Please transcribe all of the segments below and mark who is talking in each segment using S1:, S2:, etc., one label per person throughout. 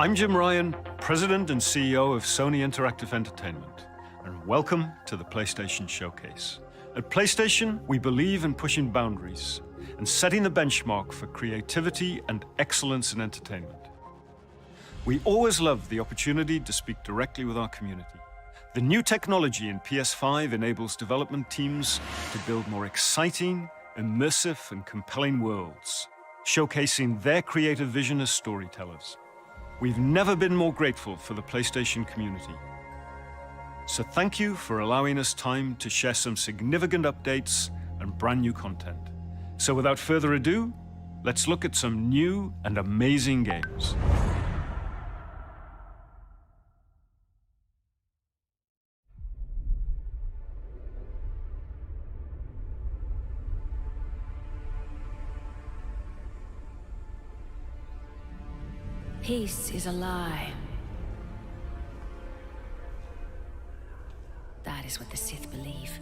S1: I'm Jim Ryan, President and CEO of Sony Interactive Entertainment, and welcome to the PlayStation Showcase. At PlayStation, we believe in pushing boundaries and setting the benchmark for creativity and excellence in entertainment. We always love the opportunity to speak directly with our community. The new technology in PS5 enables development teams to build more exciting, immersive, and compelling worlds, showcasing their creative vision as storytellers. We've never been more grateful for the PlayStation community. So thank you for allowing us time to share some significant updates and brand new content. So without further ado, let's look at some new and amazing games.
S2: Peace is a lie. That is what the Sith believe.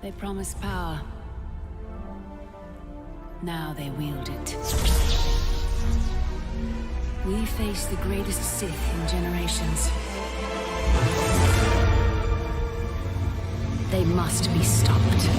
S2: They promise power. Now they wield it. We face the greatest Sith in generations. They must be stopped.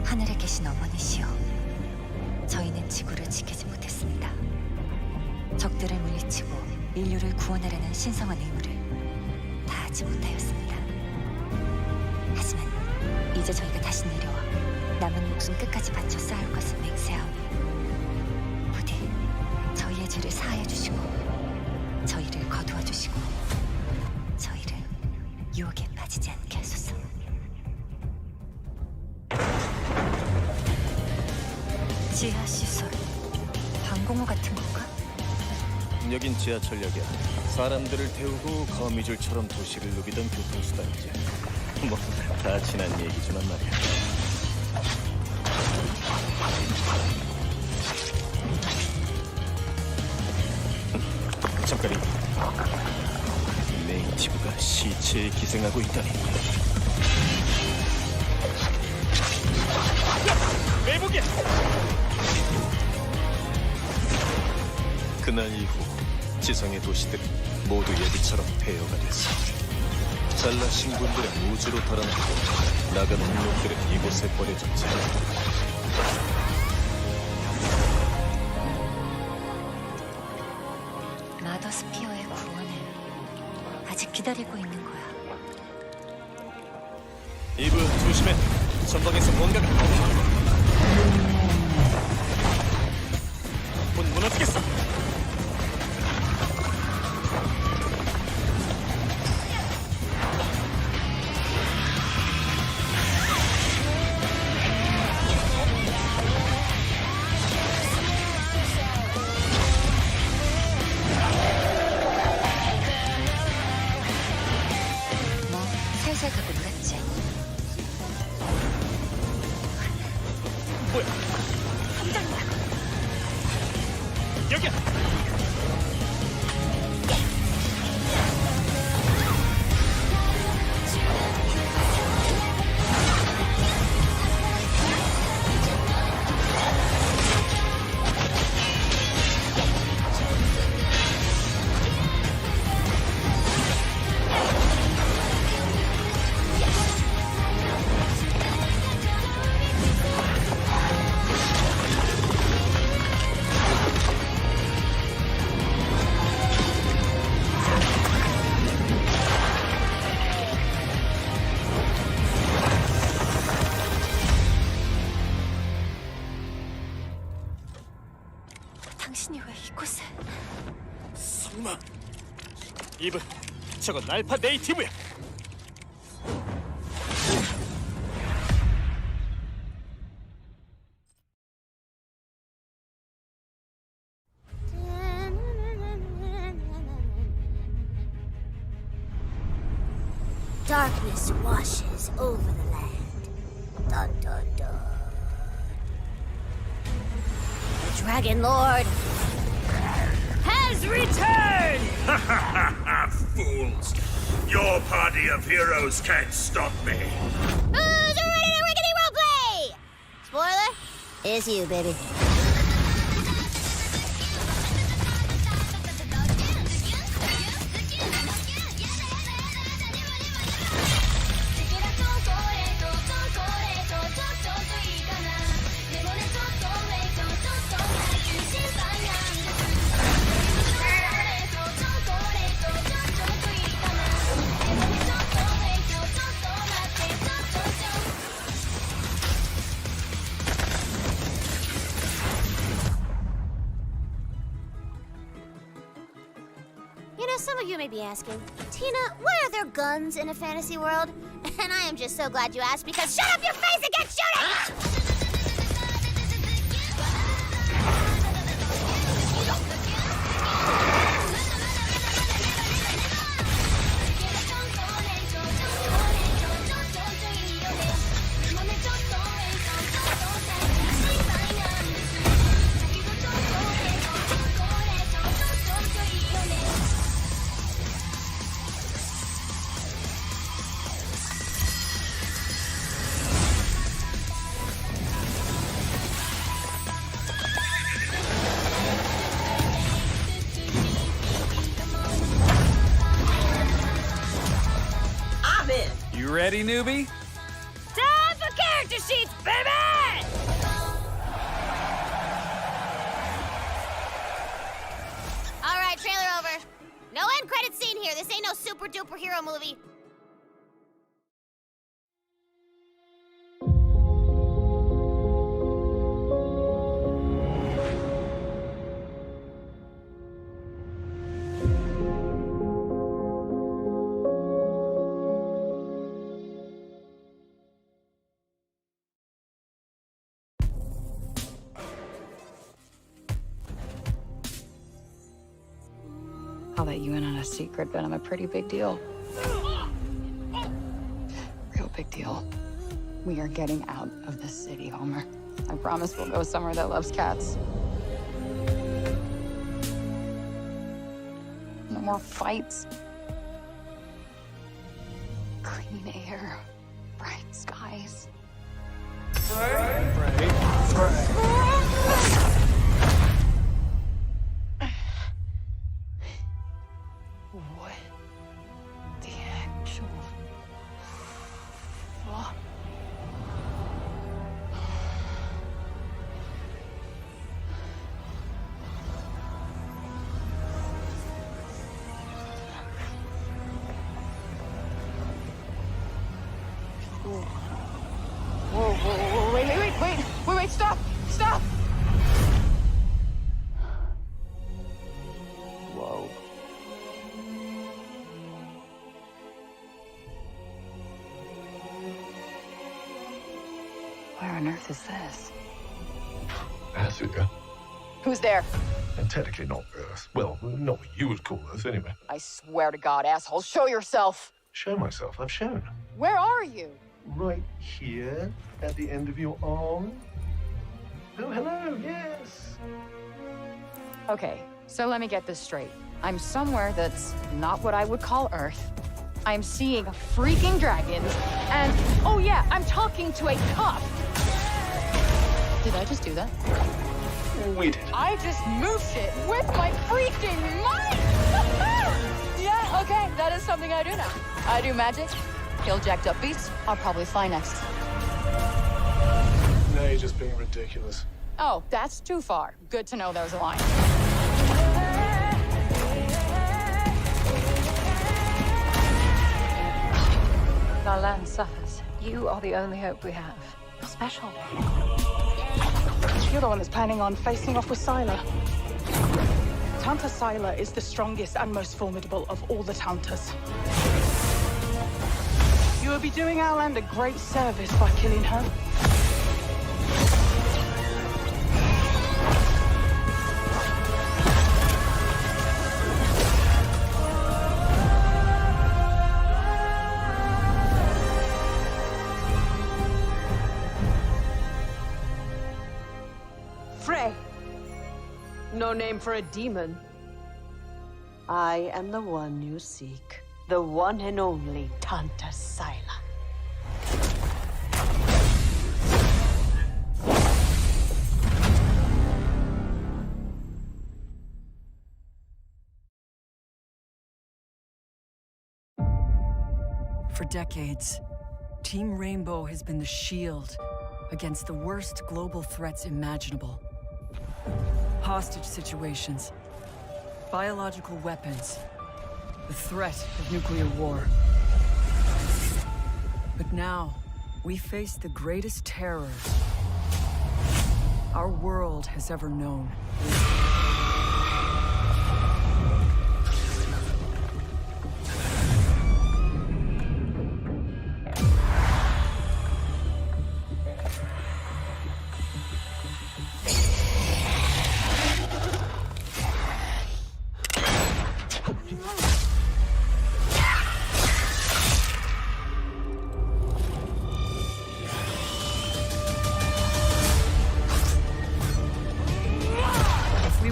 S3: 하늘에 계신 어머니시여, 저희는 지구를 지키지 못했습니다. 적들을 물리치고 인류를 구원하려는 신성한 의무를 다하지 못하였습니다. 하지만 이제 저희가 다시 내려와 남은 목숨 끝까지 바쳐 쌓을 것을 맹세하오니 부디 저희의 죄를 사하여 주시고 저희를 거두어 주시고 저희를 유혹에 빠지지 않게 하소서. 지하 시설, 방공호 같은 건가?
S4: 여긴 지하철역이야. 사람들을 태우고 거미줄처럼 도시를 누비던 교통수단이지. 뭐 다 지난 얘기지만 말이야. 잠깐이. 네이티브가 시체에 기생하고 있다니. 매복이야! 그날 이후 지성의 도시들은 모두 예비처럼 폐허가 됐어. 잘나신 분들은 우주로 달아나고 나가는 놈들은 이곳에 버려졌지.
S3: 마더스피어의 구원을 아직 기다리고 있는 거야.
S4: 이브 조심해. 전방에서 뭔가가 곧 무너지겠어.
S3: 뭐 살살 가고 놀았지.
S4: 뭐야?
S3: 함정이야.
S4: 여기야.
S5: 이브, 저건 알파 네이티브야.
S6: Darkness washes over the land. Dun dun dun. The Dragon Lord has returned!
S7: Fools! Your party of heroes can't stop me!
S6: Who's ready to rickety roleplay? Spoiler? It's you, baby. You know, some of you may be asking, Tina, why are there guns in a fantasy world? And I am just so glad you asked, because shut up your face and get shooting!
S5: You ready, newbie?
S6: Time for character sheets, baby! All right, trailer over. No end credit scene here. This ain't no super duper hero movie.
S8: I'll let you in on a secret, but I'm a pretty big deal. Real big deal. We are getting out of the city, Homer. I promise we'll go somewhere that loves cats. No more fights. Clean air, bright skies. What the actual fuck? Whoa, wait, stop! Whoa. Where on earth is this?
S9: Africa.
S8: Who's there?
S9: And technically not Earth. Well, not what you would call Earth, anyway.
S8: I swear to God, asshole, show yourself!
S9: Show myself. I've shown.
S8: Where are you?
S9: Right here, at the end of your arm. Oh, hello, yes.
S8: Okay, so let me get this straight. I'm somewhere that's not what I would call Earth. I'm seeing freaking dragons, and oh yeah, I'm talking to a cop. Did I just do that?
S9: We did.
S8: I just moved shit with my freaking mind! Yeah, okay, that is something I do now. I do magic, kill jacked up beasts, I'll probably fly next.
S9: No, you're just being ridiculous.
S8: Oh, that's too far. Good to know there's a line. Our land suffers. You are the only hope we have. You're special. You're the one that's planning on facing off with Sila.
S10: Tanta Sila is the strongest and most formidable of all the Tantas. You will be doing our land a great service by killing her.
S11: Frey. No name for a demon. I am the one you seek. The one and only Tanta Sila.
S12: For decades, Team Rainbow has been the shield against the worst global threats imaginable. Hostage situations, biological weapons, the threat of nuclear war. But now, we face the greatest terror our world has ever known.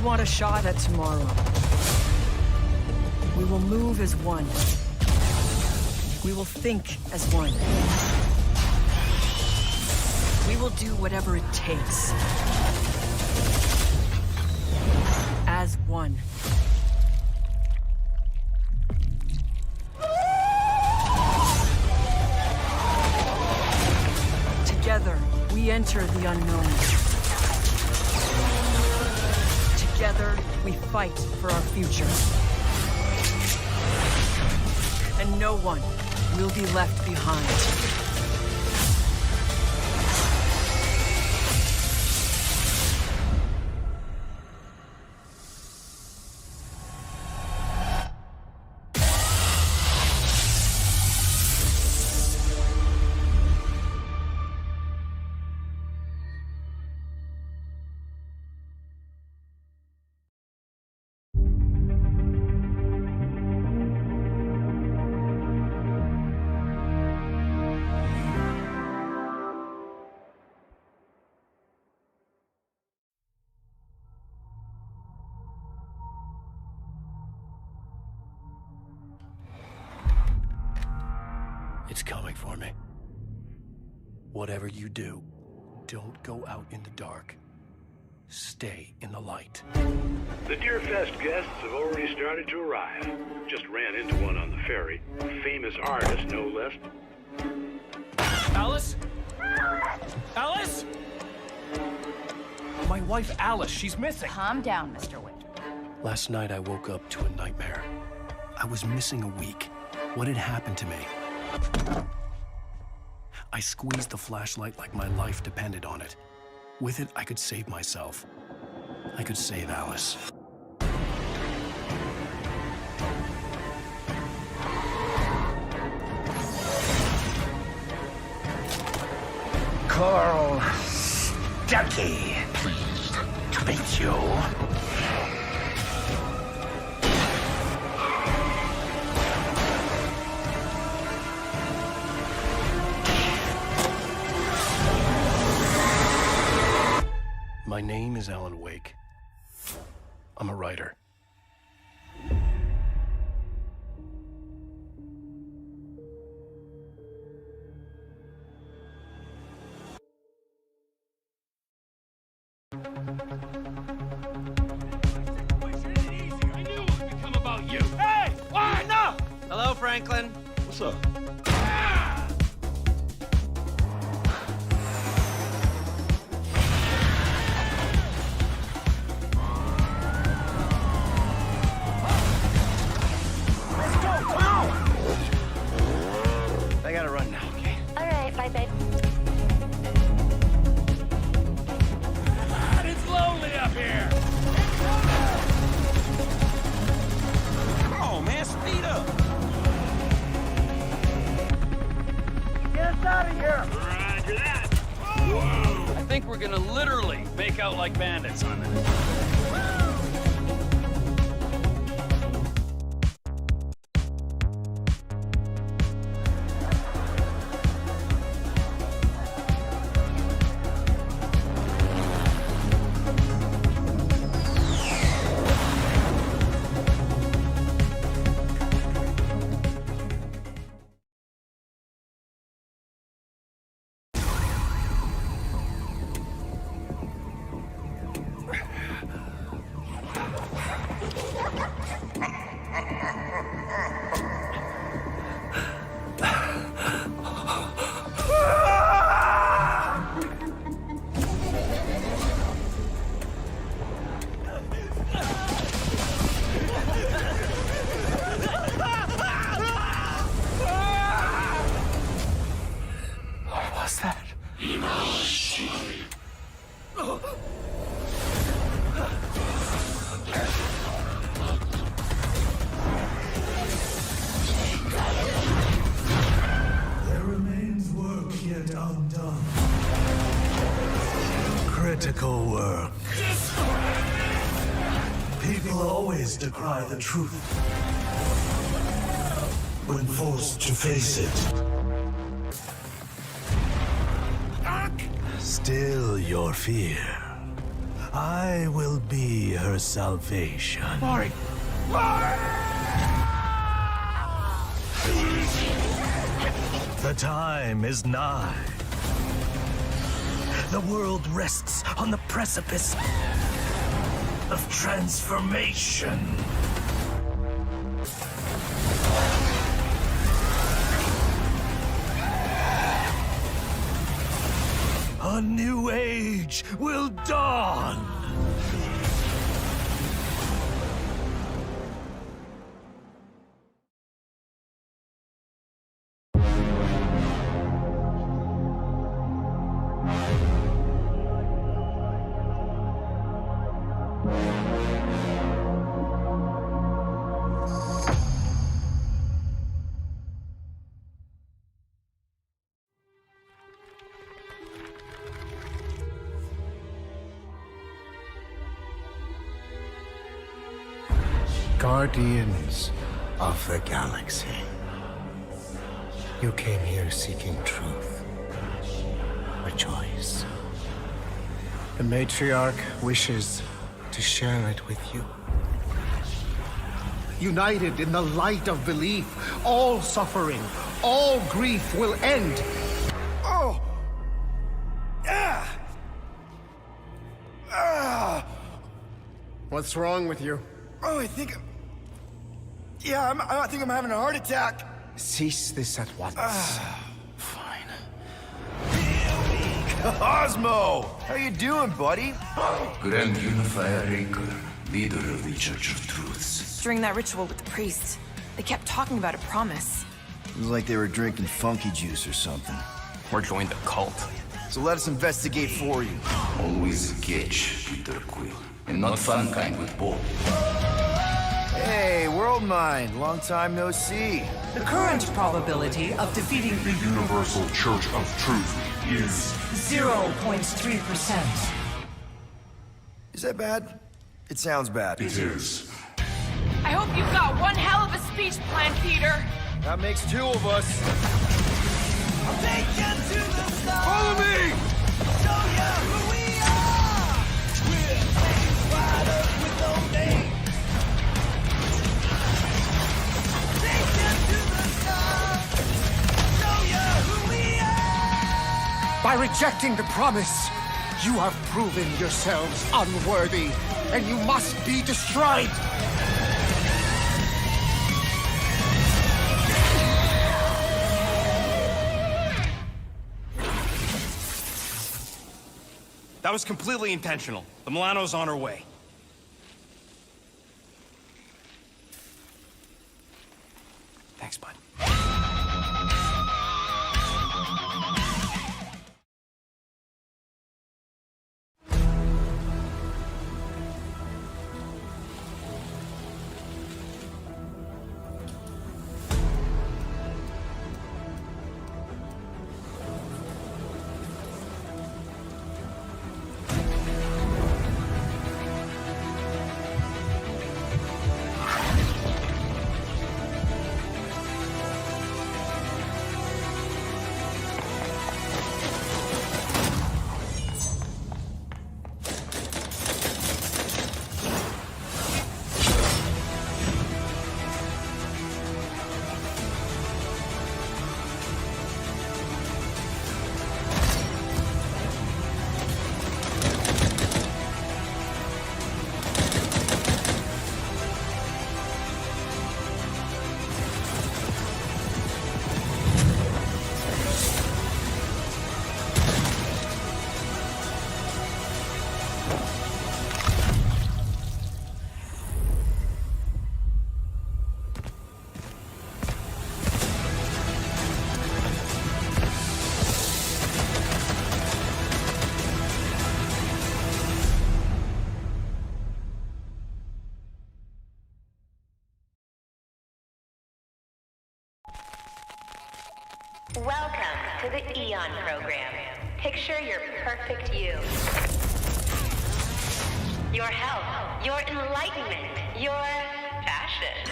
S12: Want a shot at tomorrow. We will move as one. We will think as one. We will do whatever it takes. As one. Together, we enter the unknown. Together, we fight for our future. And no one will be left behind.
S13: It's coming for me. Whatever you do, don't go out in the dark. Stay in the light.
S7: The Deerfest guests have already started to arrive. Just ran into one on the ferry. A famous artist, no less.
S5: Alice? Alice? My wife, Alice, she's missing.
S8: Calm down, Mr. Winter.
S13: Last night I woke up to a nightmare. I was missing a week. What had happened to me? I squeezed the flashlight like my life depended on it. With it, I could save myself. I could save Alice.
S7: Carl Stuckey. Pleased to meet you.
S13: My name is Alan Wake. I'm a writer.
S5: Hello, Franklin.
S9: What's up?
S5: I gotta run now, okay?
S3: All right, bye, babe.
S5: It's lonely up here! out of here! Roger that! I think we're gonna literally make out like bandits on this.
S14: Critical work. People always decry the truth when forced to face it. Still your fear. I will be her salvation.
S5: Mari!
S14: The time is nigh. The world rests on the precipice of transformation. A new age will dawn.
S15: Guardians of the galaxy. You came here seeking truth. Rejoice. The matriarch wishes to share it with you. United in the light of belief, all suffering, all grief will end.
S16: Oh! Ah! Ah!
S15: What's wrong with you?
S16: Oh, I think I'm having a heart attack.
S15: Cease this at once.
S16: Fine. Cosmo! How you doing, buddy?
S17: Grand Unifier Raker, leader of the Church of Truths.
S18: During that ritual with the priest, they kept talking about a promise.
S16: It was like they were drinking funky juice or something.
S17: Or joined a cult.
S16: So let us investigate for you.
S17: Always a catch, Peter Quill. And not fun kind with Bob.
S16: Hey, World Mind, long time no see.
S19: The current probability of defeating the
S20: Universal Church of Truth is
S19: 0.3%.
S16: Is that bad? It sounds bad.
S20: It is.
S8: I hope you've got one hell of a speech plan, Peter.
S16: That makes two of us.
S5: I'll take you to the stars.
S16: Follow me!
S5: Show you who we are. We're flames wide up with no name. Take you to the stars. Show you who we are.
S15: By rejecting the promise, you have proven yourselves unworthy, and you must be destroyed.
S5: That was completely intentional. The Milano's on her way. Thanks, bud.
S21: Welcome to the Eon program. Picture your perfect you. Your health, your enlightenment, your passion.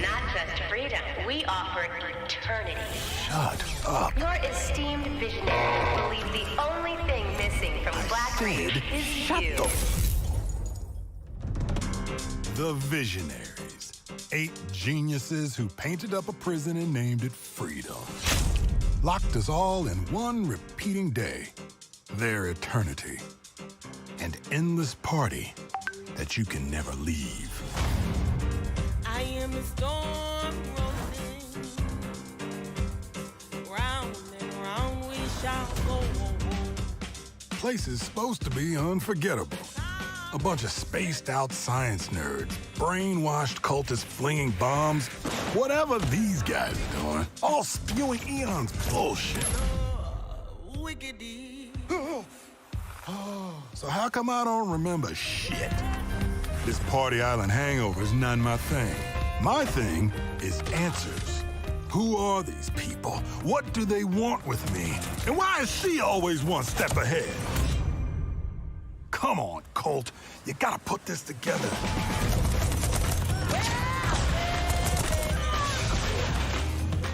S21: Not just freedom, we offer eternity.
S14: Shut up.
S21: Your esteemed visionaries believe the only thing missing from Black Reach is you.
S22: The Visionaries. 8 geniuses who painted up a prison and named it freedom. Locked us all in one repeating day. Their eternity. An endless party that you can never leave.
S23: I am a storm rolling. Round and round we shall go.
S22: Place is supposed to be unforgettable. A bunch of spaced-out science nerds, brainwashed cultists flinging bombs, whatever these guys are doing, all spewing Eon's bullshit. So how come I don't remember shit? This Party Island hangover is not my thing. My thing is answers. Who are these people? What do they want with me? And why is she always one step ahead? Come on, Colt. You gotta put this together.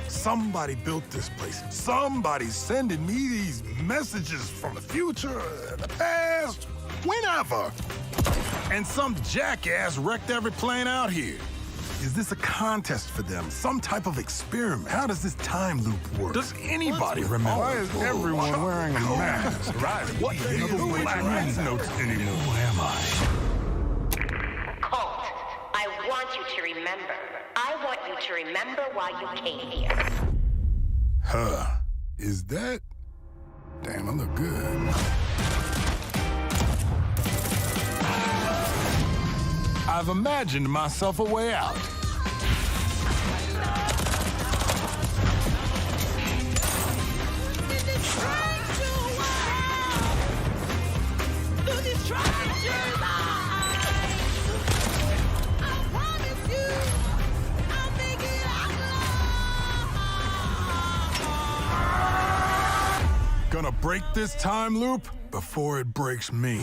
S22: Somebody built this place. Somebody's sending me these messages from the future, the past, whenever. And some jackass wrecked every plane out here. Is this a contest for them? Some type of experiment? How does this time loop work? Does anybody remember? Why is everyone wearing a mask? What the hell black notes anymore? Who am I?
S21: Colt, I want you to remember. I want you to remember why you came here.
S22: Huh. Is that? Damn, I look good. I've imagined myself a way out. Gonna break this time loop before it breaks me.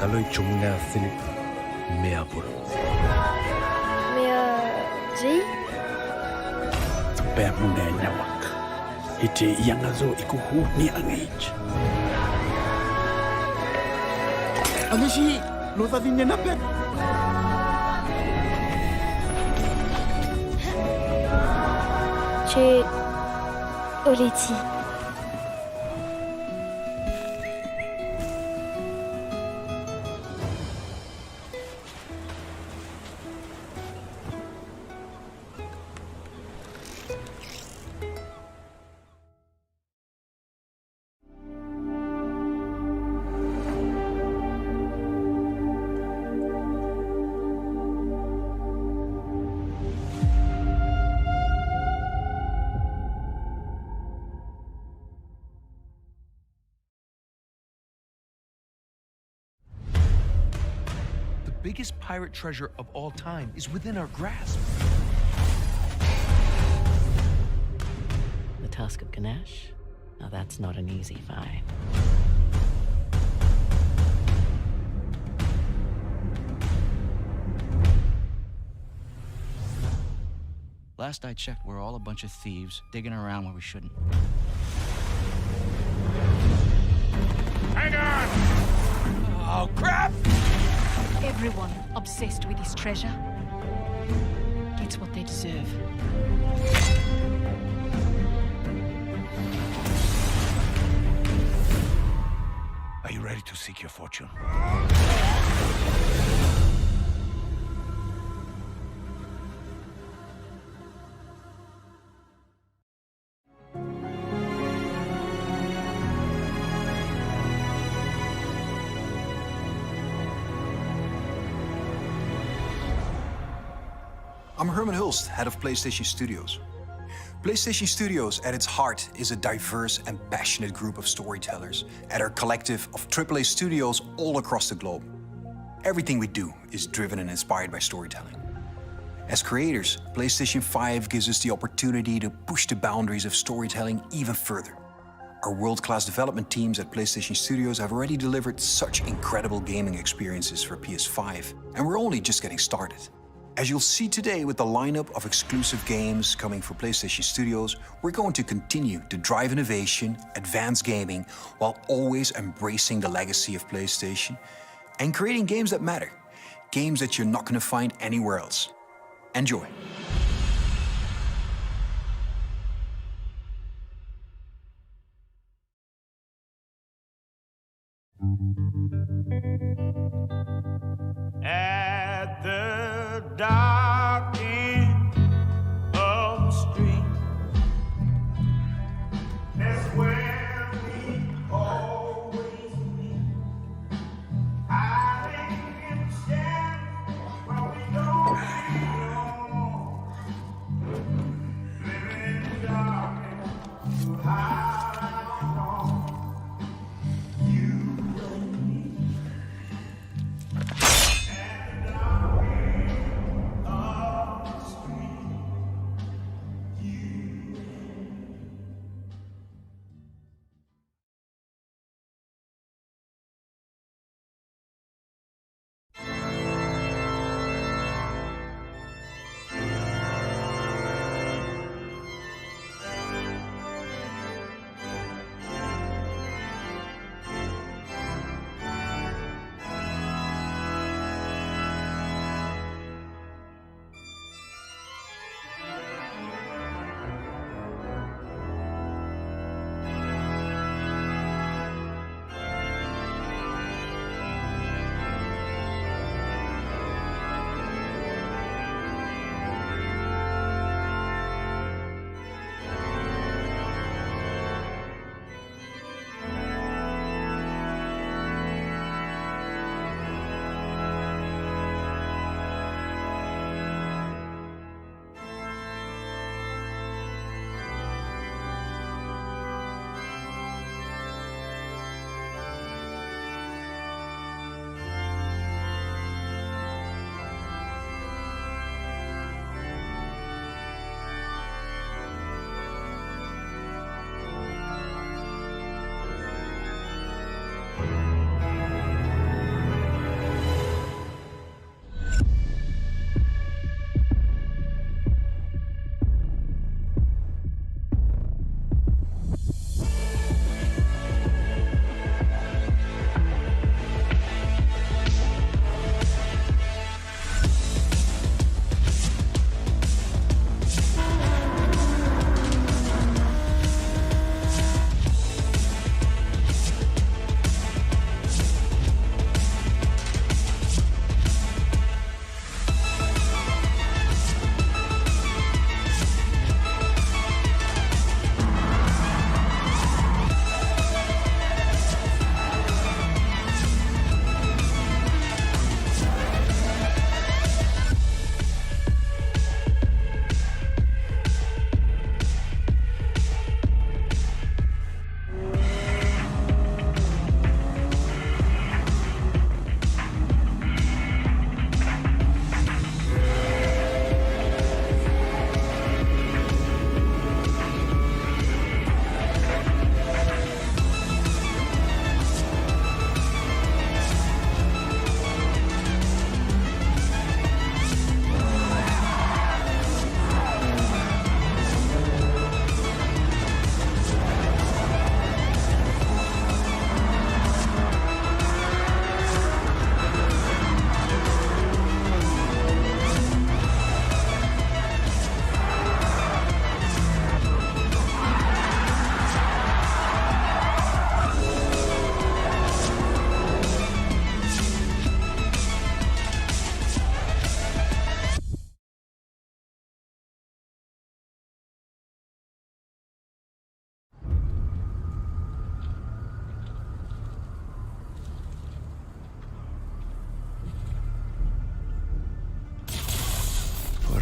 S14: Kaloy chunga Philip Meapur.
S1: Ji?
S14: Tepe muna nyawak. Iti yang azo ikuhu ni angage. Ano si Luther din niya napet?
S1: Chez Oleti.
S2: The biggest pirate treasure of all time is within our grasp.
S4: The Tusk of Ganesh? Now that's not an easy find.
S24: Last I checked, we're all a bunch of thieves digging around where we shouldn't.
S5: Hang on! Oh, crap!
S25: Everyone obsessed with this treasure gets what they deserve.
S14: Are you ready to seek your fortune?
S26: I'm Herman Hulst, head of PlayStation Studios. PlayStation Studios, at its heart, is a diverse and passionate group of storytellers at our collective of AAA studios all across the globe. Everything we do is driven and inspired by storytelling. As creators, PlayStation 5 gives us the opportunity to push the boundaries of storytelling even further. Our world-class development teams at PlayStation Studios have already delivered such incredible gaming experiences for PS5, and we're only just getting started. As you'll see today with the lineup of exclusive games coming for PlayStation Studios, we're going to continue to drive innovation, advance gaming, while always embracing the legacy of PlayStation and creating games that matter, games that you're not going to find anywhere else. Enjoy.
S23: At the dark end of the street, that's where we always meet. Hiding in the shadows while we don't feel living in the darkness to hide our wrong. You and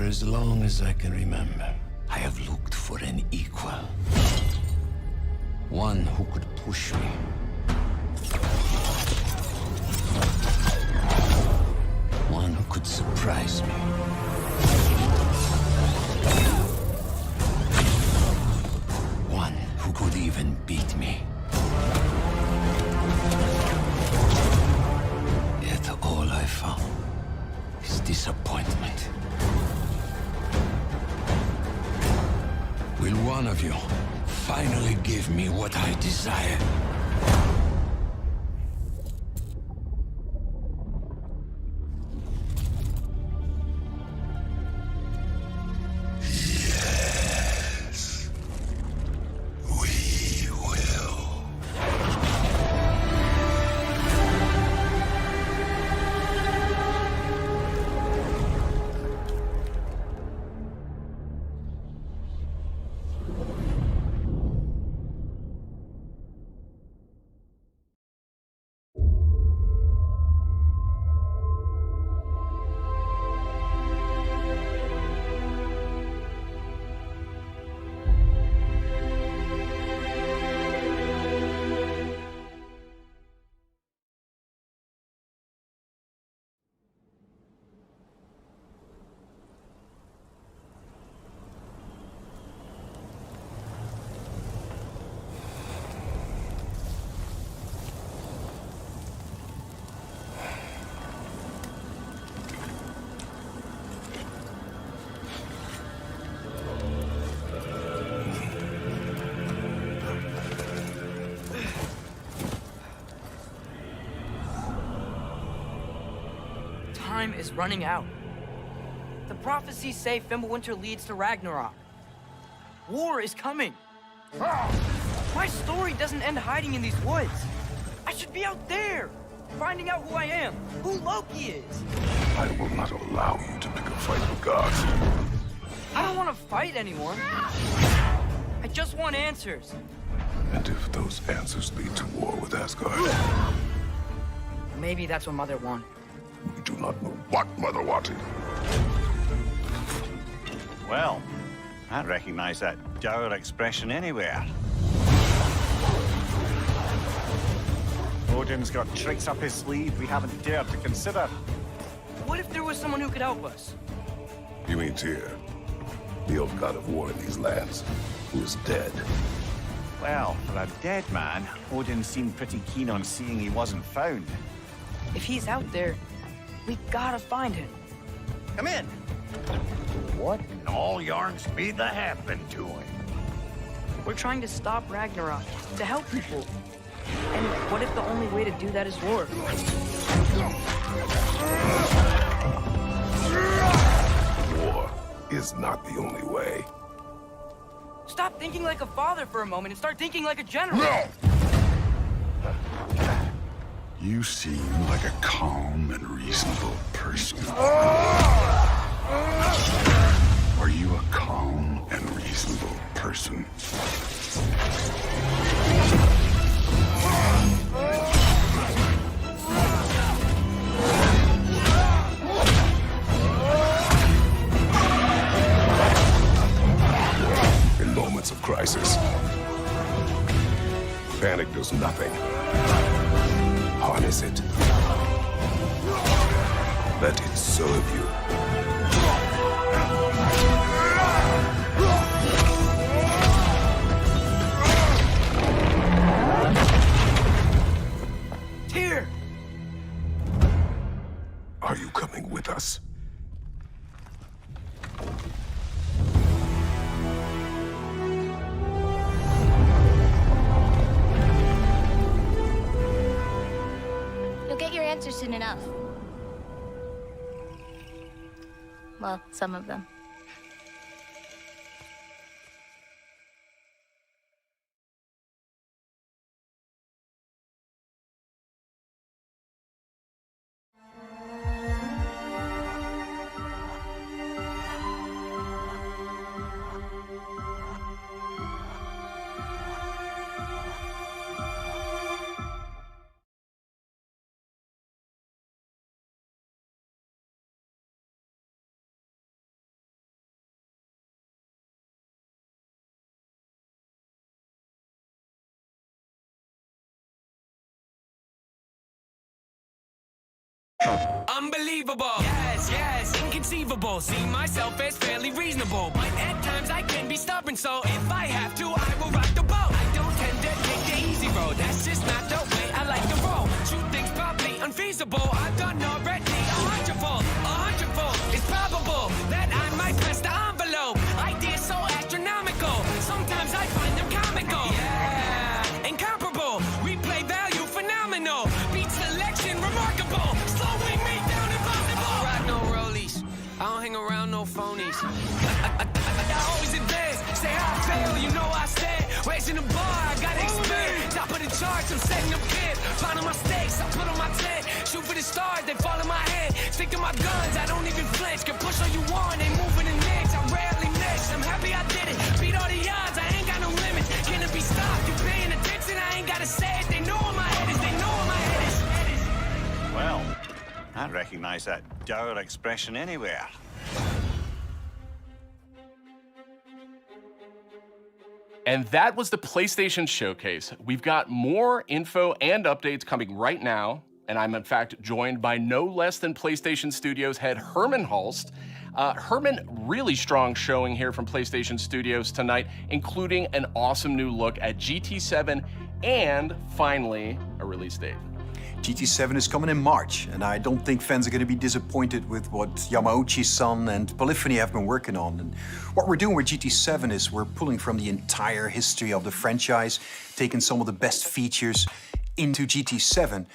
S17: For as long as I can remember, I have looked for an equal. One who could push me. One who could surprise me. One who could even beat me. Yet all I found is disappointment. Will one of you finally give me what I desire? Yes, we will.
S6: Time is running out. The prophecies say Fimbulwinter leads to Ragnarok. War is coming. My story doesn't end hiding in these woods. I should be out there, finding out who I am, who Loki is.
S22: I will not allow you to pick a fight with gods.
S6: I don't want to fight anymore. I just want answers.
S22: And if those answers lead to war with Asgard,
S6: maybe that's what Mother wanted.
S22: we do not know what Mother wanted.
S7: Well, I don't recognize that dour expression anywhere. Odin's got tricks up his sleeve we haven't dared to consider.
S6: What if there was someone who could help us?
S22: You mean Tyr, the old god of war in these lands, who is dead?
S7: Well, for a dead man, Odin seemed pretty keen on seeing he wasn't found.
S6: If he's out there, we gotta find him.
S7: Come in. What in all yarns speed that happened to him?
S6: We're trying to stop Ragnarok, to help people. And what if the only way to do that is war?
S22: War is not the only way.
S6: Stop thinking like a father for a moment and start thinking like a general.
S22: No! You seem like a calm and reasonable person. Are you a calm and reasonable person? In moments of crisis, panic does nothing. Harness it. Let it serve you.
S6: Tyr!
S22: Are you coming with us?
S1: You'll get your answer soon enough. Well, some of them.
S3: Unbelievable, yes, yes, inconceivable. See myself as fairly reasonable, but at times I can be stubborn. So if I have to, I will rock the boat. I don't tend to take the easy road. That's just not the way I like to roll. Shoot things probably unfeasible. I've done already a hundredfold. It's probable that I might press the envelope. Ideas so astronomical. Sometimes I find them comical. Yeah, incomparable. Replay value phenomenal. Beat selection remarkable. Slowing me down impossible. I don't rock no rollies. I don't hang around no phonies. I always advance. Say I fail, you know I stand. Raising the bar, I gotta expand. Top of the charts, I'm setting up camp. Pounding my stakes, I put on my tent. Shoot for the stars, they fall in my hand. Stick to my guns, I don't even flinch. Can push all you want, ain't moving the next. I rarely miss, I'm happy I did it. Beat all the odds, I ain't got no limits. Can it be stopped? You paying attention? I ain't gotta say it. They know where my head is, they know where my head is.
S7: Well, I recognize that dour expression anywhere.
S9: And that was the PlayStation Showcase. We've got more info and updates coming right now, and I'm in fact joined by no less than PlayStation Studios head Herman Hulst. Herman, really strong showing here from PlayStation Studios tonight, including an awesome new look at GT7 and finally a release date.
S26: GT7 is coming in March, and I don't think fans are going to be disappointed with what Yamauchi-san and Polyphony have been working on. And what we're doing with GT7 is we're pulling from the entire history of the franchise, taking some of the best features into GT7.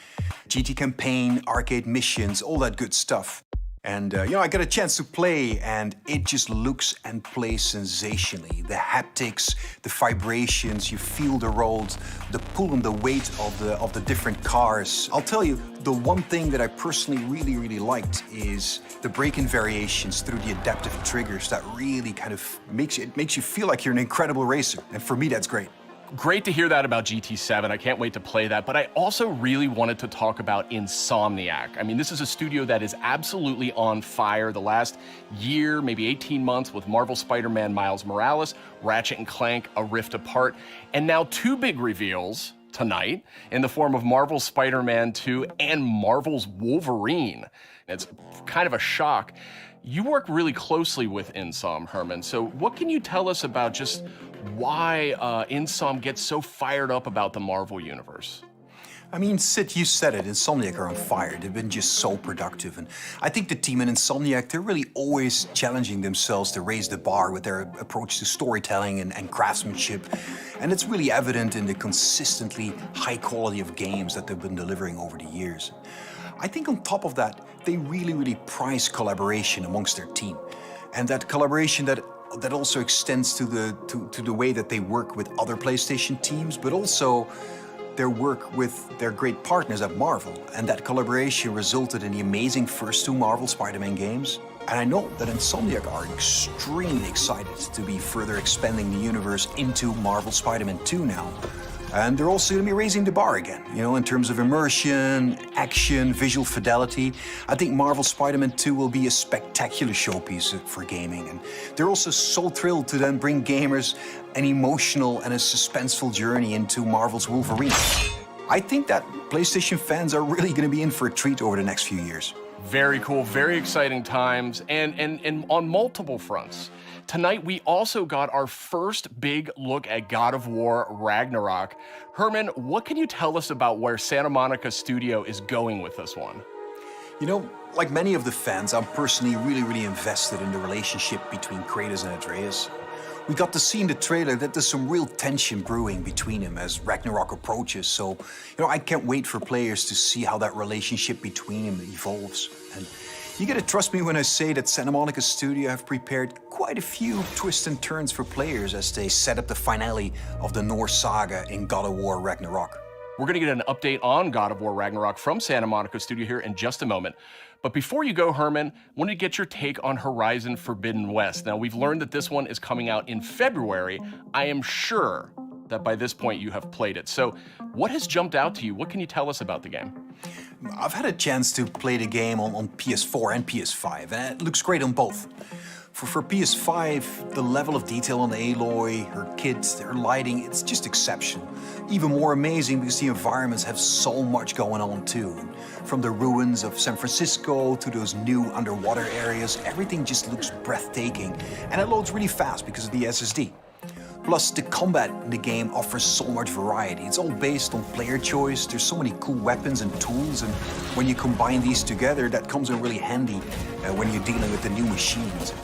S26: GT campaign, arcade missions, all that good stuff. And, I got a chance to play, and it just looks and plays sensationally. The haptics, the vibrations, you feel the road, the pull and the weight of the different cars. I'll tell you, the one thing that I personally really liked is the braking variations through the adaptive triggers. That really kind of makes you feel like you're an incredible racer. And for me, that's great.
S9: Great to hear that about GT7. I can't wait to play that. But I also really wanted to talk about Insomniac. I mean, this is a studio that is absolutely on fire the last year, maybe 18 months with Marvel Spider-Man Miles Morales, Ratchet & Clank, A Rift Apart, and now two big reveals tonight in the form of Marvel's Spider-Man 2 and Marvel's Wolverine. It's kind of a shock. You work really closely with Insom, Herman, so what can you tell us about just why Insom gets so fired up about the Marvel Universe?
S26: I mean, Sid, you said it, Insomniac are on fire. They've been just so productive. And I think the team in Insomniac, they're really always challenging themselves to raise the bar with their approach to storytelling and craftsmanship. And it's really evident in the consistently high quality of games that they've been delivering over the years. I think on top of that, they really prize collaboration amongst their team. And that collaboration that also extends to the way that they work with other PlayStation teams, but also their work with their great partners at Marvel. And that collaboration resulted in the amazing first two Marvel Spider-Man games. And I know that Insomniac are extremely excited to be further expanding the universe into Marvel Spider-Man 2 now. And they're also going to be raising the bar again, in terms of immersion, action, visual fidelity. I think Marvel Spider-Man 2 will be a spectacular showpiece for gaming. And they're also so thrilled to then bring gamers an emotional and a suspenseful journey into Marvel's Wolverine. I think that PlayStation fans are really going to be in for a treat over the next few years.
S9: Very cool, very exciting times, and on multiple fronts. Tonight, we also got our first big look at God of War Ragnarok. Herman, what can you tell us about where Santa Monica Studio is going with this one?
S26: Like many of the fans, I'm personally really invested in the relationship between Kratos and Atreus. We got to see in the trailer that there's some real tension brewing between them as Ragnarok approaches, so I can't wait for players to see how that relationship between them evolves. And you gotta trust me when I say that Santa Monica Studio have prepared quite a few twists and turns for players as they set up the finale of the Norse saga in God of War Ragnarok.
S9: We're gonna get an update on God of War Ragnarok from Santa Monica Studio here in just a moment. But before you go, Herman, I wanted to get your take on Horizon Forbidden West. Now, we've learned that this one is coming out in February. I am sure that by this point you have played it. So what has jumped out to you? What can you tell us about the game?
S26: I've had a chance to play the game on PS4 and PS5, and it looks great on both. For PS5, the level of detail on Aloy, her kit, her lighting, it's just exceptional. Even more amazing because the environments have so much going on too. From the ruins of San Francisco to those new underwater areas, everything just looks breathtaking. And it loads really fast because of the SSD. Plus, the combat in the game offers so much variety. It's all based on player choice. There's so many cool weapons and tools, and when you combine these together, that comes in really handy when you're dealing with the new machines.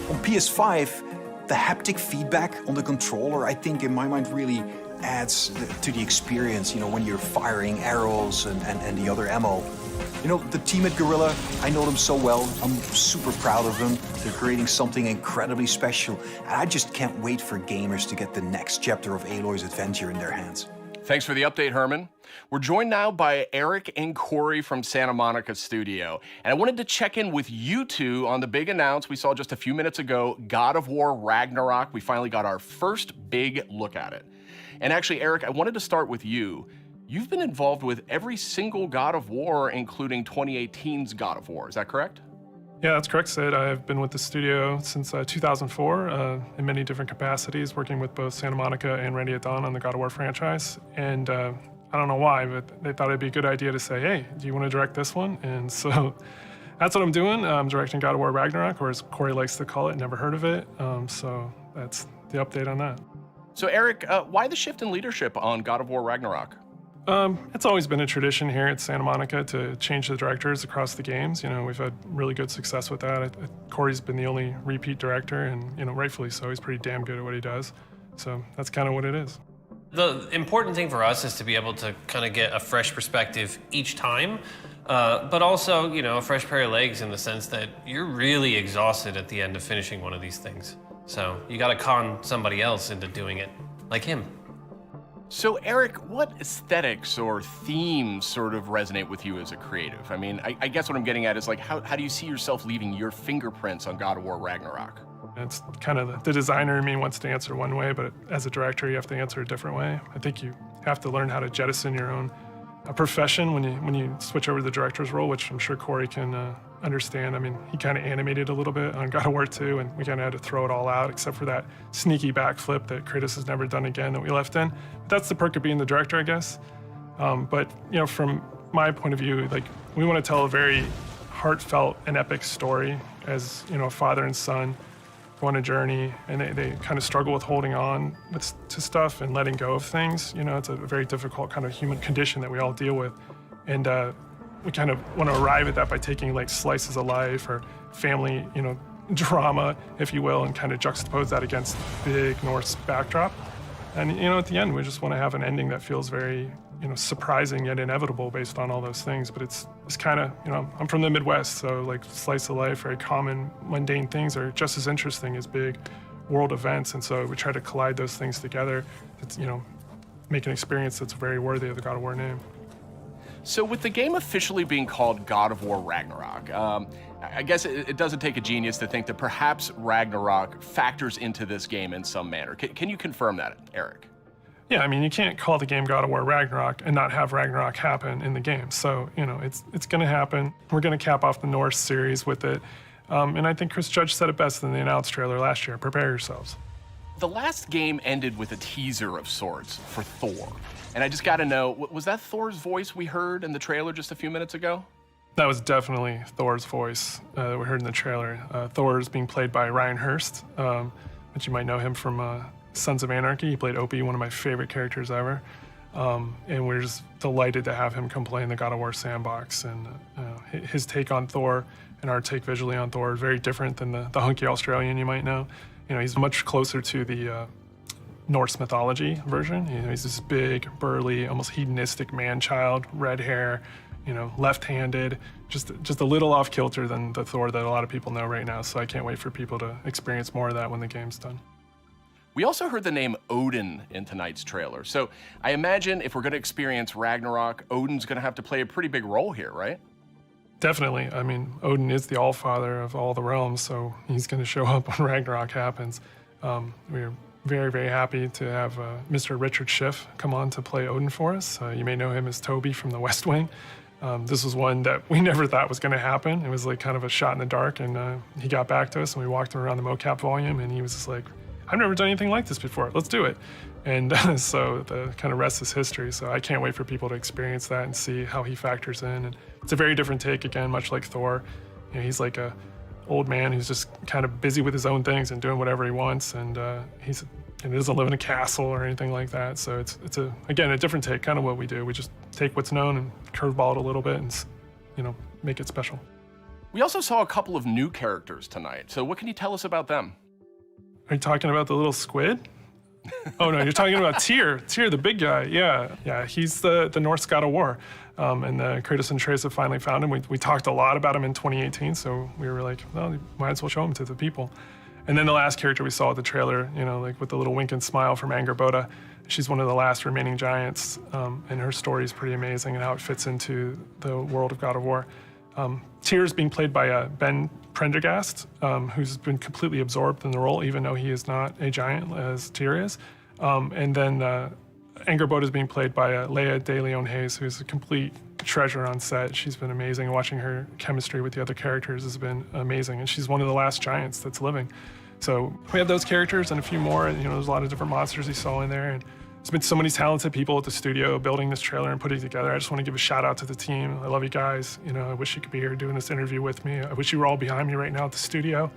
S26: On PS5, the haptic feedback on the controller, I think in my mind really adds to the experience, you know, when you're firing arrows and the other ammo. You know, the team at Guerrilla, I know them so well. I'm super proud of them. They're creating something incredibly special, and I just can't wait for gamers to get the next chapter of Aloy's adventure in their hands.
S9: Thanks for the update, Herman. We're joined now by Eric and Corey from Santa Monica Studio. And I wanted to check in with you two on the big announce we saw just a few minutes ago, God of War Ragnarok. We finally got our first big look at it. And actually, Eric, I wanted to start with you. You've been involved with every single God of War, including 2018's God of War. Is that correct?
S10: Yeah, that's correct, Sid. I've been with the studio since 2004 in many different capacities, working with both Santa Monica and Ready at Dawn on the God of War franchise. And I don't know why, but they thought it'd be a good idea to say, hey, do you want to direct this one? And so that's what I'm doing. I'm directing God of War Ragnarok, or as Corey likes to call it, never heard of it. So that's the update on that.
S9: So Eric, why the shift in leadership on God of War Ragnarok?
S10: It's always been a tradition here at Santa Monica to change the directors across the games. You know, we've had really good success with that. Corey's been the only repeat director, and, you know, rightfully so. He's pretty damn good at what he does. So that's kind of what it is.
S11: The important thing for us is to be able to kind of get a fresh perspective each time, but also, you know, a fresh pair of legs in the sense that you're really exhausted at the end of finishing one of these things. So you got to con somebody else into doing it, like him.
S9: So Eric, what aesthetics or themes sort of resonate with you as a creative? I mean, I guess what I'm getting at is like, how do you see yourself leaving your fingerprints on God of War Ragnarok?
S10: It's kind of the designer in me wants to answer one way, but as a director, you have to answer a different way. I think you have to learn how to jettison your own profession when you switch over to the director's role, which I'm sure Corey can understand. I mean, he kind of animated a little bit on God of War 2, and we kind of had to throw it all out, except for that sneaky backflip that Kratos has never done again that we left in. But that's the perk of being the director, I guess. But, you know, from my point of view, like, we want to tell a very heartfelt and epic story as, you know, a father and son go on a journey, and they kind of struggle with holding on to stuff and letting go of things. You know, it's a very difficult kind of human condition that we all deal with. And we kind of want to arrive at that by taking like slices of life or family, you know, drama, if you will, and kind of juxtapose that against big Norse backdrop. And, you know, at the end, we just want to have an ending that feels very, you know, surprising yet inevitable based on all those things. But it's kind of, you know, I'm from the Midwest, so like slice of life, very common, mundane things are just as interesting as big world events. And so we try to collide those things together to, you know, make an experience that's very worthy of the God of War name.
S9: So with the game officially being called God of War Ragnarok, I guess it doesn't take a genius to think that perhaps Ragnarok factors into this game in some manner. Can you confirm that, Eric?
S10: Yeah, I mean, you can't call the game God of War Ragnarok and not have Ragnarok happen in the game. So, you know, it's going to happen. We're going to cap off the Norse series with it. And I think Chris Judge said it best in the announced trailer last year. Prepare yourselves.
S9: The last game ended with a teaser of sorts for Thor. And I just got to know, was that Thor's voice we heard in the trailer just a few minutes ago?
S10: That was definitely Thor's voice that we heard in the trailer. Thor is being played by Ryan Hurst, which you might know him from Sons of Anarchy. He played Opie, one of my favorite characters ever. And we're just delighted to have him come play in the God of War sandbox. And his take on Thor and our take visually on Thor is very different than the hunky Australian you might know. You know, he's much closer to the Norse mythology version. You know, he's this big, burly, almost hedonistic man-child, red hair, you know, left-handed, just a little off-kilter than the Thor that a lot of people know right now. So I can't wait for people to experience more of that when the game's done.
S9: We also heard the name Odin in tonight's trailer. So I imagine if we're going to experience Ragnarok, Odin's going to have to play a pretty big role here, right?
S10: Definitely. I mean, Odin is the Allfather of all the realms, so he's going to show up when Ragnarok happens. We're very, very happy to have Mr. Richard Schiff come on to play Odin for us. You may know him as Toby from The West Wing. This was one that we never thought was going to happen. It was like kind of a shot in the dark, and he got back to us, and we walked him around the mocap volume, and he was just like, I've never done anything like this before. Let's do it. And so the kind of rest is history. So I can't wait for people to experience that and see how he factors in. And it's a very different take, again, much like Thor. You know, he's like a old man who's just kind of busy with his own things and doing whatever he wants. And he doesn't live in a castle or anything like that. So it's again, a different take, kind of what we do. We just take what's known and curveball it a little bit and, you know, make it special.
S9: We also saw a couple of new characters tonight. So what can you tell us about them?
S10: Are you talking about the little squid? Oh no, you're talking about Tyr, the big guy. Yeah, he's the Norse god of war. And Kratos and Atreus have finally found him. We talked a lot about him in 2018, so we were like, well, might as well show him to the people. And then the last character we saw at the trailer, you know, like with the little wink and smile from Angerboda, she's one of the last remaining giants, and her story is pretty amazing and how it fits into the world of God of War. Tyr is being played by Ben Prendergast, who's been completely absorbed in the role, even though he is not a giant as Tyr is. And then Angerboda is being played by Leia de Leon Hayes, who's a complete treasure on set. She's been amazing. Watching her chemistry with the other characters has been amazing, and she's one of the last giants that's living. So we have those characters and a few more, and, you know, there's a lot of different monsters you saw in there. And there's been so many talented people at the studio building this trailer and putting it together. I just want to give a shout out to the team. I love you guys. You know, I wish you could be here doing this interview with me. I wish you were all behind me right now at the studio.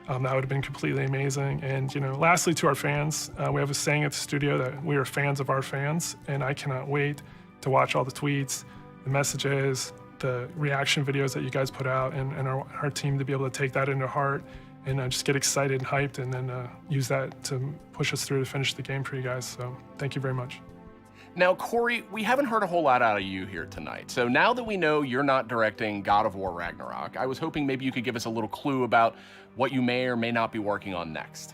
S10: That would have been completely amazing. And, you know, lastly, to our fans, we have a saying at the studio that we are fans of our fans, and I cannot wait to watch all the tweets, the messages, the reaction videos that you guys put out, and our team to be able to take that into heart and just get excited and hyped, and then use that to push us through to finish the game for you guys. So thank you very much.
S9: Now, Corey, we haven't heard a whole lot out of you here tonight. So now that we know you're not directing God of War Ragnarok, I was hoping maybe you could give us a little clue about what you may or may not be working on next.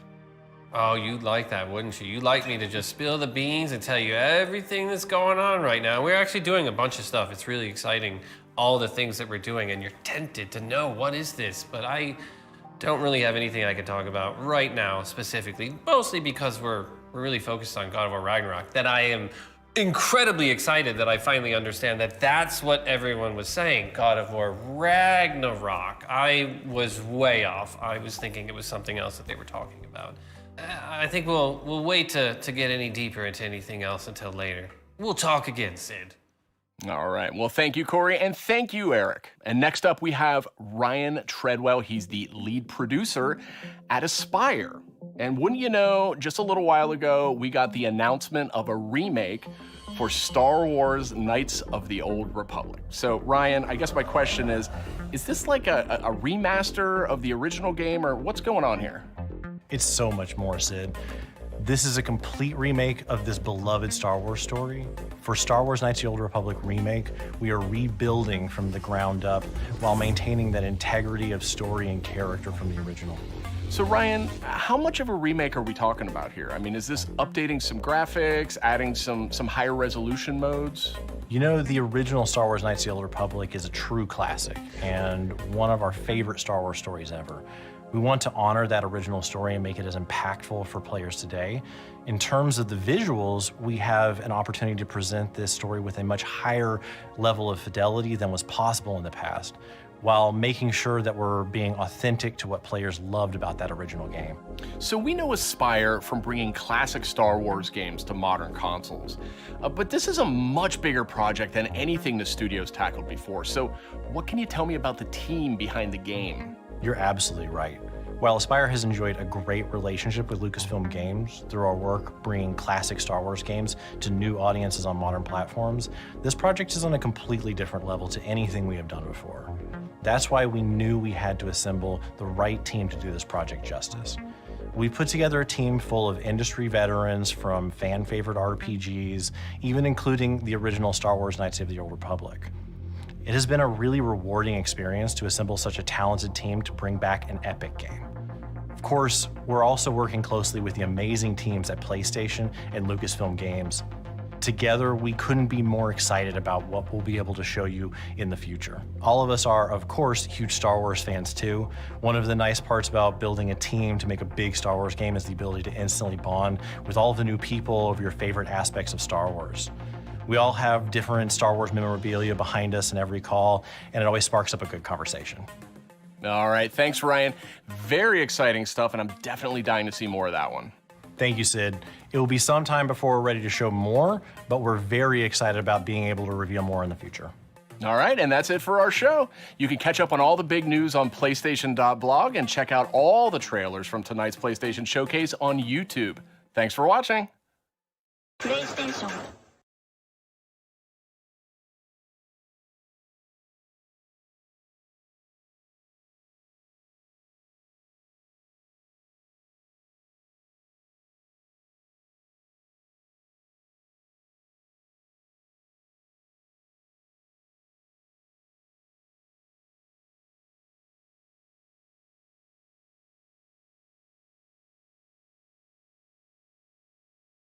S11: Oh, you'd like that, wouldn't you? You'd like me to just spill the beans and tell you everything that's going on right now. We're actually doing a bunch of stuff. It's really exciting, all the things that we're doing, and you're tempted to know what is this, but I don't really have anything I can talk about right now specifically, mostly because we're really focused on God of War Ragnarok, that I am incredibly excited that I finally understand that that's what everyone was saying, God of War Ragnarok. I was way off. I was thinking it was something else that they were talking about. I think we'll wait to get any deeper into anything else until later. We'll talk again, Sid.
S9: All right. Well, thank you, Corey, and thank you, Eric. And next up, we have Ryan Treadwell. He's the lead producer at Aspire. And wouldn't you know, just a little while ago, we got the announcement of a remake for Star Wars Knights of the Old Republic. So, Ryan, I guess my question is this like a remaster of the original game, or what's going on here?
S8: It's so much more, Sid. This is a complete remake of this beloved Star Wars story. For Star Wars Knights of the Old Republic remake, we are rebuilding from the ground up while maintaining that integrity of story and character from the original.
S9: So Ryan, how much of a remake are we talking about here? I mean, is this updating some graphics, adding some higher resolution modes?
S8: You know, the original Star Wars Knights of the Old Republic is a true classic and one of our favorite Star Wars stories ever. We want to honor that original story and make it as impactful for players today. In terms of the visuals, we have an opportunity to present this story with a much higher level of fidelity than was possible in the past, while making sure that we're being authentic to what players loved about that original game.
S9: So we know Aspire from bringing classic Star Wars games to modern consoles, but this is a much bigger project than anything the studio's tackled before. So what can you tell me about the team behind the game?
S8: You're absolutely right. While Aspire has enjoyed a great relationship with Lucasfilm Games through our work bringing classic Star Wars games to new audiences on modern platforms, this project is on a completely different level to anything we have done before. That's why we knew we had to assemble the right team to do this project justice. We put together a team full of industry veterans from fan-favorite RPGs, even including the original Star Wars Knights of the Old Republic. It has been a really rewarding experience to assemble such a talented team to bring back an epic game. Of course, we're also working closely with the amazing teams at PlayStation and Lucasfilm Games. Together, we couldn't be more excited about what we'll be able to show you in the future. All of us are, of course, huge Star Wars fans too. One of the nice parts about building a team to make a big Star Wars game is the ability to instantly bond with all of the new people of your favorite aspects of Star Wars. We all have different Star Wars memorabilia behind us in every call, and it always sparks up a good conversation.
S9: All right, thanks, Ryan. Very exciting stuff, and I'm definitely dying to see more of that one.
S8: Thank you, Sid. It will be some time before we're ready to show more, but we're very excited about being able to reveal more in the future.
S9: All right, and that's it for our show. You can catch up on all the big news on PlayStation.blog and check out all the trailers from tonight's PlayStation Showcase on YouTube. Thanks for watching.
S1: PlayStation